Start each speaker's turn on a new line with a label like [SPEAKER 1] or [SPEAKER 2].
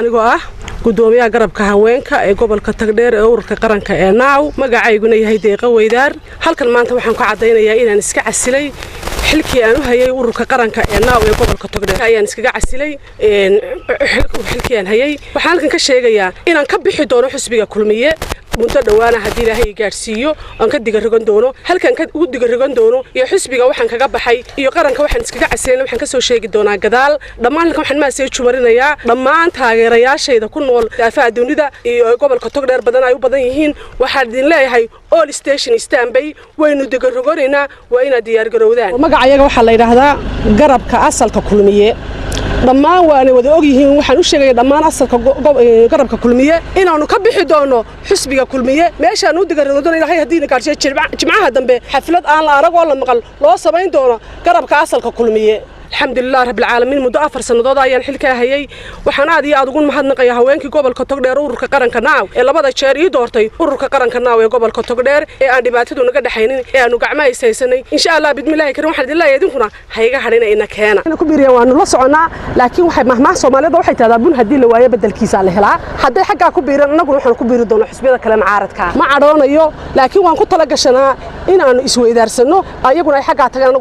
[SPEAKER 1] anigoo ah gudoomiyaha garabka haweenka ee gobolka Tagdheer ee ururka qaranka ee Naaw magacayguna yahay Deeqa Weydaar halkan maanta waxaan ku cadeynayaa inaan iska casilay xilkii aan u hayay ururka qaranka ee Naaw ee gobolka Tagdheer ayaan iskaga casilay xilkii aan hayay waxaan halkan ka sheegayaa inaan ka bixi doono xisbiga kulmiye muddo dhawaana hadii Ilaahay gaarsiiyo aan ka diga rogan doono halkan ka ugu diga rogan doono iyo xisbiga waxaan kaga baxay iyo qaranka waxaan iskaga casilay waxaan ka soo sheegi doonaa gadaal dhammaan halkan waxaan maasay jumarinayaa dhammaan taageerayaashayda ku nool daafaha dunida iyo gobolka Tagdheer badan ay u badan yihiin waxaan idin leeyahay all station standby waynu diga rogoreynaa waa ina diyaar garowdaan magacayaga waxa la yiraahdaa garabka asalka kulmiye dhammaan waana wada og yihiin waxaan u sheegay dhammaan asalka garabka kulmiye inaanu ka bixi doono xisbiga kulmiye meeshaan u diga rogodan Ilaahay hadii gaarsiyo jimcaha dambe xaflad aan la arag oo la maqal loo sameyn doono garabka asalka kulmiye الحمد لله رب العالمين مدة 4 سنوات ayaan xilka hayay waxaan aad iyo aad ugu mahadnaqayaa haweenkii gobolka Tagdheer ururka qaranka Naaw ee labada jeer ii doortay ururka qaranka Naaw ee gobolka Tagdheer ee aan dhibaatadu naga dhaxaynin ee aanu gacmaysanay insha Allah bidmilaahi karim waxaan dilaayay idinkuna hayga hadhina ina keena ku biiriyo waanu la soconaa laakiin waxay mahmaah Soomaalida waxay taadaan bun hadii la waayo bedelkiisa la helaa haday xagga ku biiran anaguna waxaan ku biiri doonaa xisbiyada kale macaaradka ma cadhoonayo laakiin waan ku tala gashanaa in aanu isweydaarsano ayaguna ay xagga tagaan